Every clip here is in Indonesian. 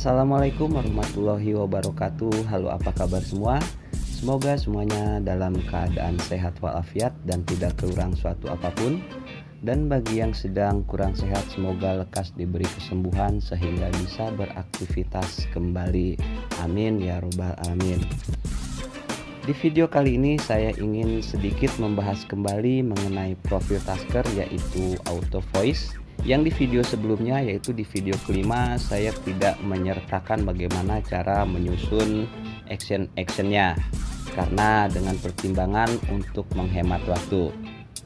Assalamualaikum warahmatullahi wabarakatuh. Halo, apa kabar semua? Semoga semuanya dalam keadaan sehat walafiat dan tidak kurang suatu apapun. Dan bagi yang sedang kurang sehat, semoga lekas diberi kesembuhan sehingga bisa beraktivitas kembali. Amin ya robbal alamin. Di video kali ini saya ingin sedikit membahas kembali mengenai profil Tasker, yaitu auto voice. Yang di video sebelumnya, yaitu di video kelima, saya tidak menyertakan bagaimana cara menyusun action-actionnya karena dengan pertimbangan untuk menghemat waktu.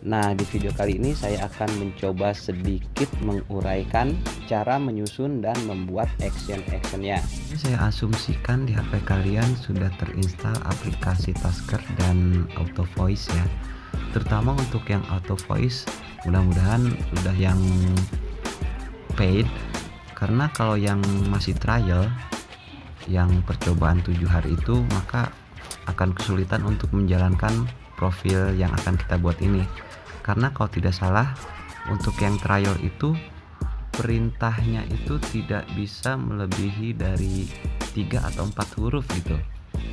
Nah, di video kali ini saya akan mencoba sedikit menguraikan cara menyusun dan membuat action-actionnya. Saya asumsikan di HP kalian sudah terinstal aplikasi Tasker dan auto voice ya. Terutama untuk yang auto voice, mudah-mudahan sudah yang paid, karena kalau yang masih trial, yang percobaan 7 hari itu, maka akan kesulitan untuk menjalankan profil yang akan kita buat ini. Karena kalau tidak salah, untuk yang trial itu perintahnya itu tidak bisa melebihi dari 3 atau 4 huruf gitu.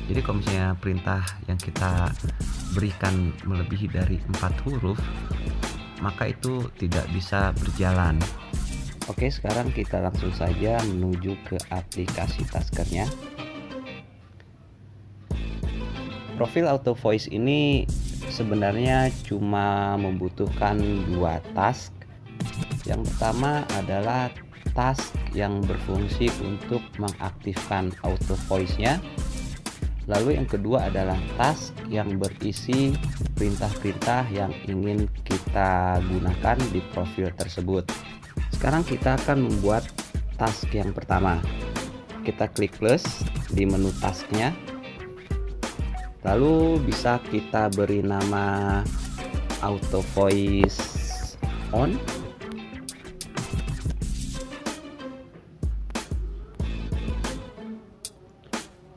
Jadi kalau misalnya perintah yang kita berikan melebihi dari 4 huruf, maka itu tidak bisa berjalan. Oke, sekarang kita langsung saja menuju ke aplikasi Taskernya. Profil auto voice ini sebenarnya cuma membutuhkan 2 task. Yang pertama adalah task yang berfungsi untuk mengaktifkan auto voice-nya. Lalu yang kedua adalah task yang berisi perintah-perintah yang ingin kita gunakan di profil tersebut. Sekarang kita akan membuat task yang pertama. Kita klik plus di menu tasknya. Lalu bisa kita beri nama auto voice on.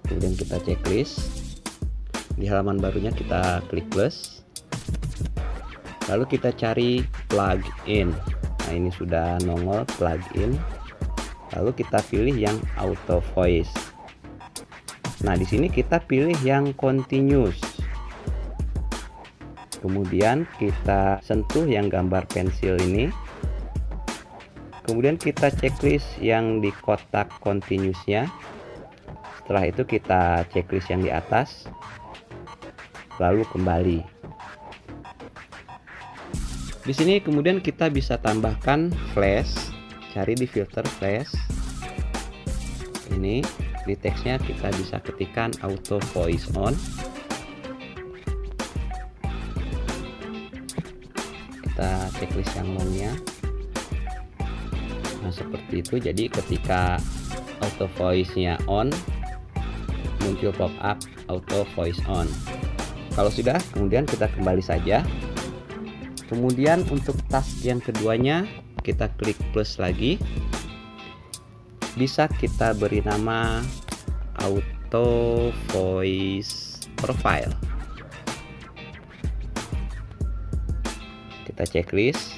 Kemudian kita checklist. Di halaman barunya kita klik plus, lalu kita cari plugin. Nah, ini sudah nongol plugin, lalu kita pilih yang auto voice. Nah, di sini kita pilih yang continuous, kemudian kita sentuh yang gambar pensil ini, kemudian kita checklist yang di kotak continuousnya. Setelah itu kita checklist yang di atas, lalu kembali. Di sini kemudian kita bisa tambahkan flash, cari di filter flash. Ini di teksnya kita bisa ketikkan auto voice on. Kita checklist yang longnya. Nah, seperti itu. Jadi ketika auto voice-nya on, muncul pop up auto voice on. Kalau sudah, kemudian kita kembali saja. Kemudian untuk task yang keduanya kita klik plus lagi. Bisa kita beri nama auto voice profile. Kita checklist.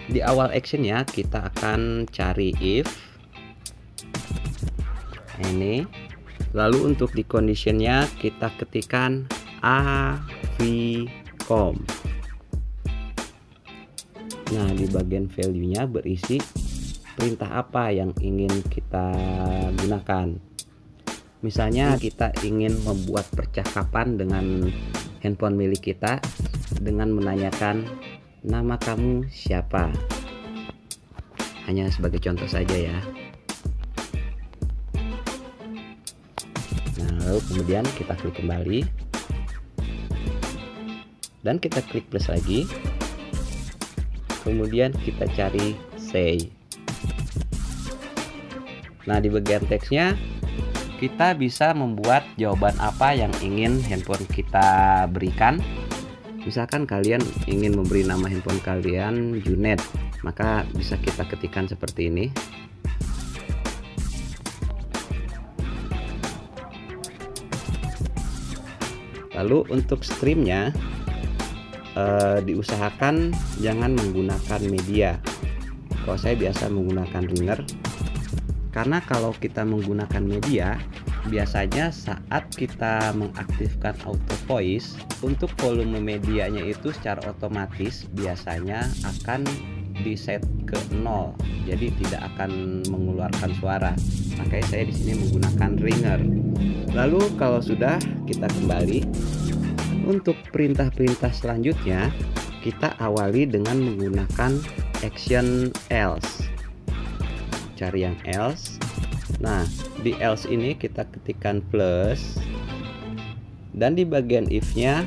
Di awal actionnya kita akan cari if. Ini. Lalu untuk di conditionnya kita ketikkan avcom. Nah, di bagian value-nya berisi perintah apa yang ingin kita gunakan. Misalnya kita ingin membuat percakapan dengan handphone milik kita dengan menanyakan nama kamu siapa. Hanya sebagai contoh saja ya. Lalu kemudian kita klik kembali dan kita klik plus lagi, kemudian kita cari say. Nah, di bagian teksnya kita bisa membuat jawaban apa yang ingin handphone kita berikan. Misalkan kalian ingin memberi nama handphone kalian Junet, maka bisa kita ketikkan seperti ini. Lalu untuk streamnya diusahakan jangan menggunakan media. Kalau saya biasa menggunakan ringer, Karena kalau kita menggunakan media, biasanya saat kita mengaktifkan auto voice, untuk volume medianya itu secara otomatis biasanya akan di set ke 0, jadi tidak akan mengeluarkan suara. Makanya saya di sini menggunakan ringer. Lalu kalau sudah, kita kembali. Untuk perintah-perintah selanjutnya kita awali dengan menggunakan action else. Cari yang else. Nah, di else ini kita ketikkan plus, dan di bagian if-nya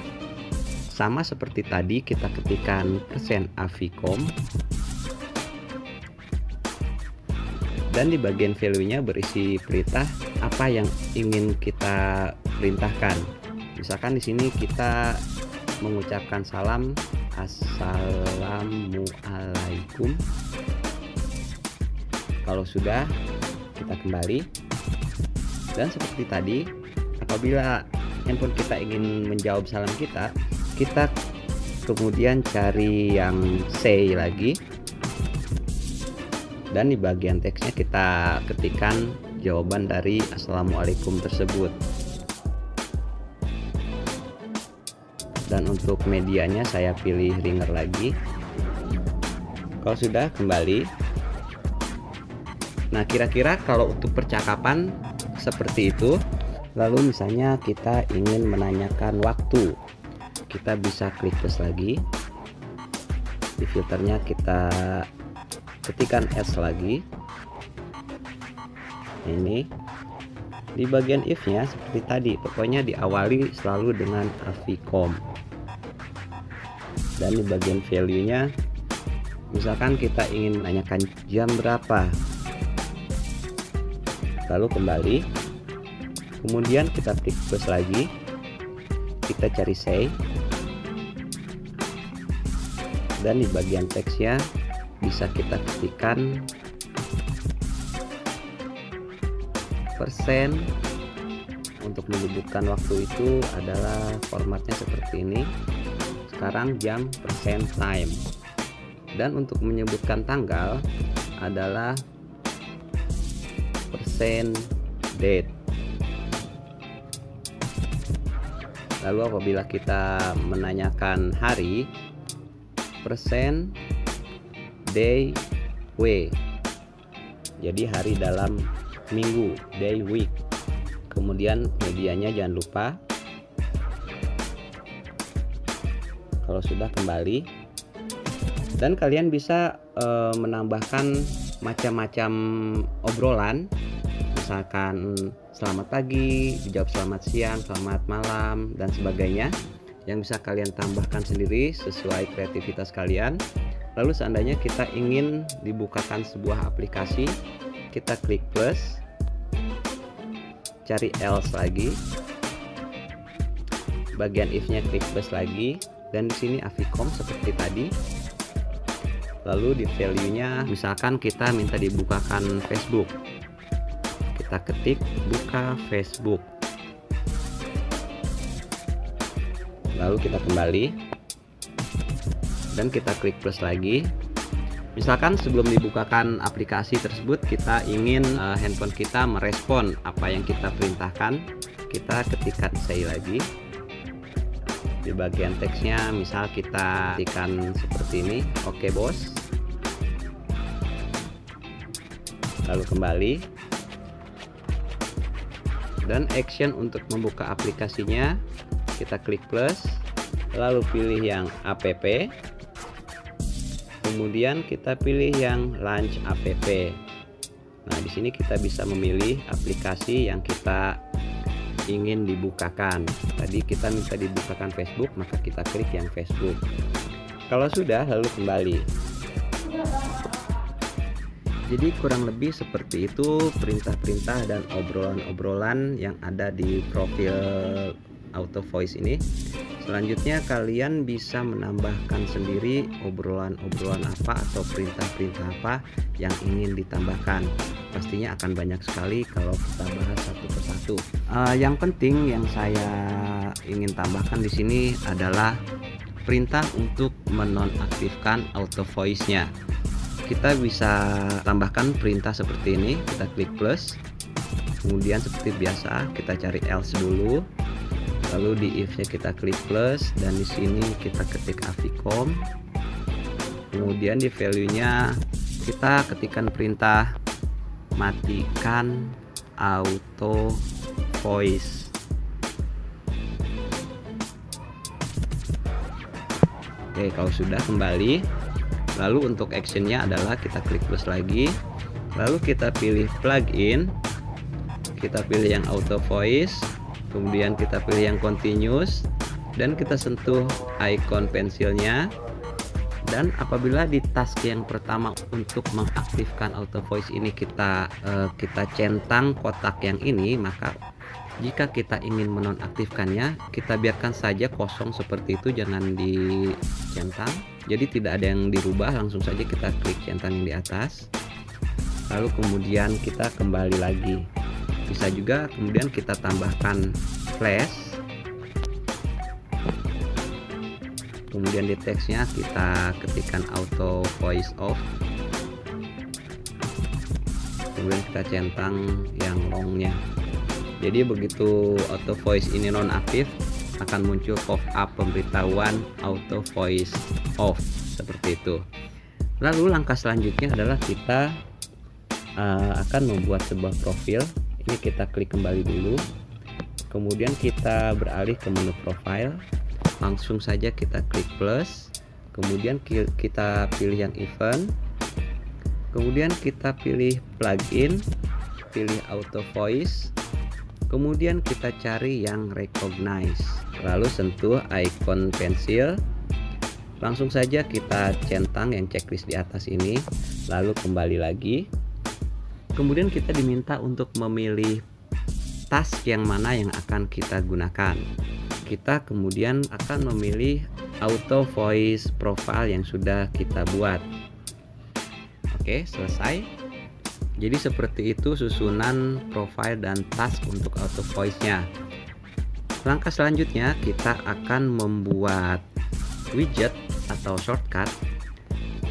sama seperti tadi, kita ketikkan %avcom, dan di bagian value-nya berisi perintah apa yang ingin kita perintahkan. Misalkan di sini kita mengucapkan salam, assalamualaikum. Kalau sudah, kita kembali, dan seperti tadi, apabila handphone kita ingin menjawab salam kita, kita kemudian cari yang say lagi, dan di bagian teksnya kita ketikkan jawaban dari assalamualaikum tersebut. Dan untuk medianya saya pilih ringer lagi. Kalau sudah, kembali. Nah, kira-kira kalau untuk percakapan seperti itu, lalu misalnya kita ingin menanyakan waktu, kita bisa klik plus lagi. Di filternya kita ketikkan S lagi. Ini di bagian if-nya seperti tadi, pokoknya diawali selalu dengan avcom. Dan di bagian value-nya, misalkan kita ingin menanyakan jam berapa, lalu kembali, kemudian kita klik plus lagi, kita cari say, dan di bagian teksnya bisa kita ketikkan persen. Untuk menyebutkan waktu itu adalah formatnya seperti ini. Sekarang jam percent time, dan untuk menyebutkan tanggal adalah percent date. Lalu apabila kita menanyakan hari, percent day week, jadi hari dalam minggu, day week. Kemudian medianya jangan lupa. Kalau sudah, kembali, dan kalian bisa menambahkan macam-macam obrolan, misalkan selamat pagi, dijawab selamat siang, selamat malam, dan sebagainya, yang bisa kalian tambahkan sendiri sesuai kreativitas kalian. Lalu seandainya kita ingin dibukakan sebuah aplikasi, kita klik plus, cari else lagi, bagian if-nya klik plus lagi, dan di sini avcom seperti tadi. Lalu di value-nya, misalkan kita minta dibukakan Facebook, kita ketik buka Facebook, lalu kita kembali, dan kita klik plus lagi. Misalkan sebelum dibukakan aplikasi tersebut kita ingin handphone kita merespon apa yang kita perintahkan, kita ketikkan say lagi. Di bagian teksnya misal kita ketikkan seperti ini, oke bos, lalu kembali, dan action untuk membuka aplikasinya kita klik plus, lalu pilih yang app, kemudian kita pilih yang launch app. Nah, di sini kita bisa memilih aplikasi yang kita ingin dibukakan. Tadi kita minta dibukakan Facebook, maka kita klik yang Facebook. Kalau sudah, lalu kembali. Jadi kurang lebih seperti itu perintah-perintah dan obrolan-obrolan yang ada di profil auto voice ini. Selanjutnya kalian bisa menambahkan sendiri obrolan-obrolan apa atau perintah-perintah apa yang ingin ditambahkan. Pastinya akan banyak sekali kalau kita bahas satu persatu. Yang penting yang saya ingin tambahkan di sini adalah perintah untuk menonaktifkan auto voice-nya. kita bisa tambahkan perintah seperti ini. Kita klik plus, kemudian seperti biasa kita cari else dulu, lalu di if-nya kita klik plus, dan di sini kita ketik avicom, kemudian di value-nya kita ketikkan perintah matikan auto voice. Oke, kalau sudah kembali, lalu untuk actionnya adalah kita klik plus lagi, lalu kita pilih plugin, kita pilih yang auto voice, kemudian kita pilih yang continuous, dan kita sentuh icon pensilnya. Dan apabila di task yang pertama untuk mengaktifkan auto voice ini kita centang kotak yang ini, maka jika kita ingin menonaktifkannya, kita biarkan saja kosong seperti itu, jangan dicentang. Jadi tidak ada yang dirubah, langsung saja kita klik centang yang di atas. Lalu kemudian kita kembali lagi. Bisa juga kemudian kita tambahkan flash. Kemudian di teksnya kita ketikkan auto voice off. Kemudian kita centang yang longnya. Jadi begitu auto voice ini nonaktif, akan muncul pop-up pemberitahuan auto voice off seperti itu. Lalu langkah selanjutnya adalah kita akan membuat sebuah profil. Ini kita klik kembali dulu, kemudian kita beralih ke menu profile, langsung saja kita klik plus, kemudian kita pilih yang event, kemudian kita pilih plugin, pilih auto voice, kemudian kita cari yang recognize, lalu sentuh icon pensil, langsung saja kita centang yang checklist di atas ini, lalu kembali lagi. Kemudian kita diminta untuk memilih task yang mana yang akan kita gunakan. Kita kemudian akan memilih auto voice profile yang sudah kita buat. Oke, selesai. Jadi seperti itu susunan profile dan task untuk auto voice-nya. Langkah selanjutnya kita akan membuat widget atau shortcut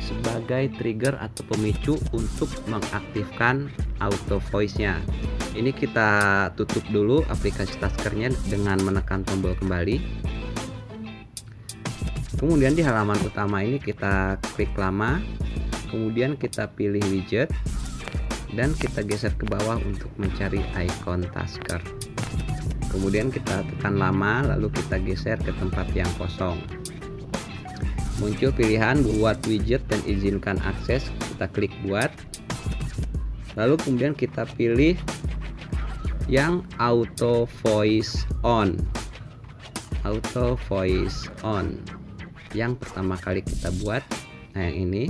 sebagai trigger atau pemicu untuk mengaktifkan auto voice-nya. Ini kita tutup dulu aplikasi taskernya dengan menekan tombol kembali. Kemudian di halaman utama ini kita klik lama, kemudian kita pilih widget, dan kita geser ke bawah untuk mencari icon tasker. Kemudian kita tekan lama, lalu kita geser ke tempat yang kosong. Muncul pilihan buat widget dan izinkan akses, kita klik buat. Lalu kemudian kita pilih yang auto voice on. Auto voice on yang pertama kali kita buat. Nah, yang ini.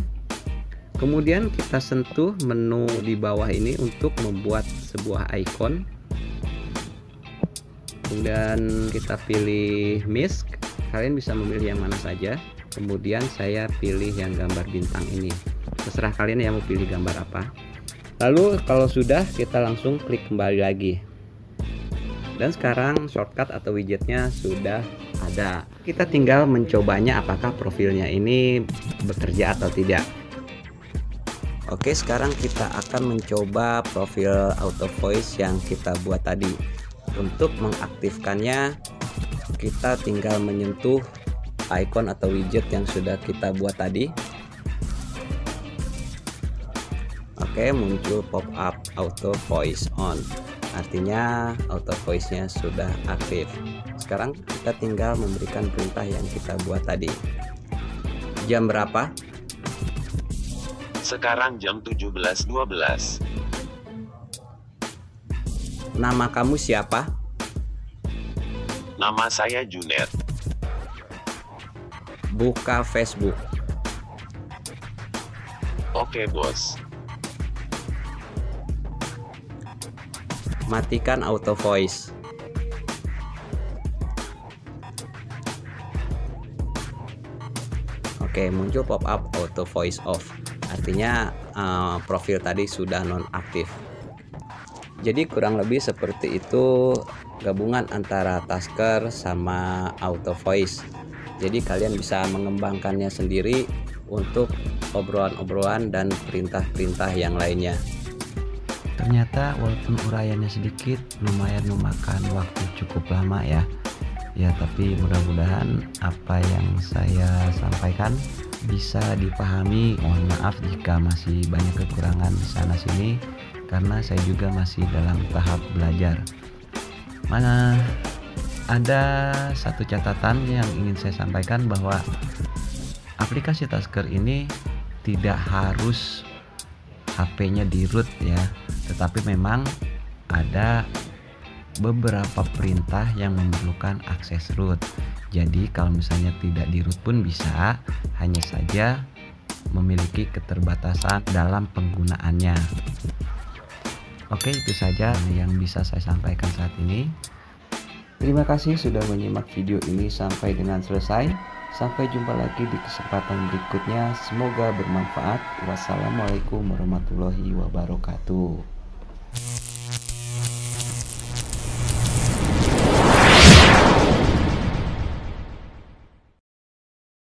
Kemudian kita sentuh menu di bawah ini untuk membuat sebuah icon. Kemudian kita pilih misc. Kalian bisa memilih yang mana saja. Kemudian saya pilih yang gambar bintang ini. Terserah kalian yang mau pilih gambar apa. Lalu kalau sudah, kita langsung klik kembali lagi. Dan sekarang shortcut atau widgetnya sudah ada. Kita tinggal mencobanya apakah profilnya ini bekerja atau tidak. Oke, sekarang kita akan mencoba profil auto voice yang kita buat tadi. Untuk mengaktifkannya, kita tinggal menyentuh icon atau widget yang sudah kita buat tadi. Oke, muncul pop-up auto voice on. Artinya auto voice-nya sudah aktif. Sekarang kita tinggal memberikan perintah yang kita buat tadi. Jam berapa? Sekarang jam 17.12. Nama kamu siapa? Nama saya Junet. Buka Facebook. Oke, bos. Matikan auto voice. Oke, muncul pop-up auto voice off. Artinya profil tadi sudah nonaktif. Jadi kurang lebih seperti itu gabungan antara tasker sama auto voice. Jadi kalian bisa mengembangkannya sendiri untuk obrolan-obrolan dan perintah-perintah yang lainnya. Ternyata walaupun uraiannya sedikit, lumayan memakan waktu cukup lama ya. Ya, tapi mudah-mudahan apa yang saya sampaikan bisa dipahami. Mohon maaf jika masih banyak kekurangan di sana sini, karena saya juga masih dalam tahap belajar. Mana ada satu catatan yang ingin saya sampaikan, bahwa aplikasi Tasker ini tidak harus HP-nya di root ya, tetapi memang ada beberapa perintah yang memerlukan akses root. Jadi kalau misalnya tidak di root pun bisa, hanya saja memiliki keterbatasan dalam penggunaannya. Oke, itu saja yang bisa saya sampaikan saat ini. Terima kasih sudah menyimak video ini sampai dengan selesai. Sampai jumpa lagi di kesempatan berikutnya. Semoga bermanfaat. Wassalamualaikum warahmatullahi wabarakatuh.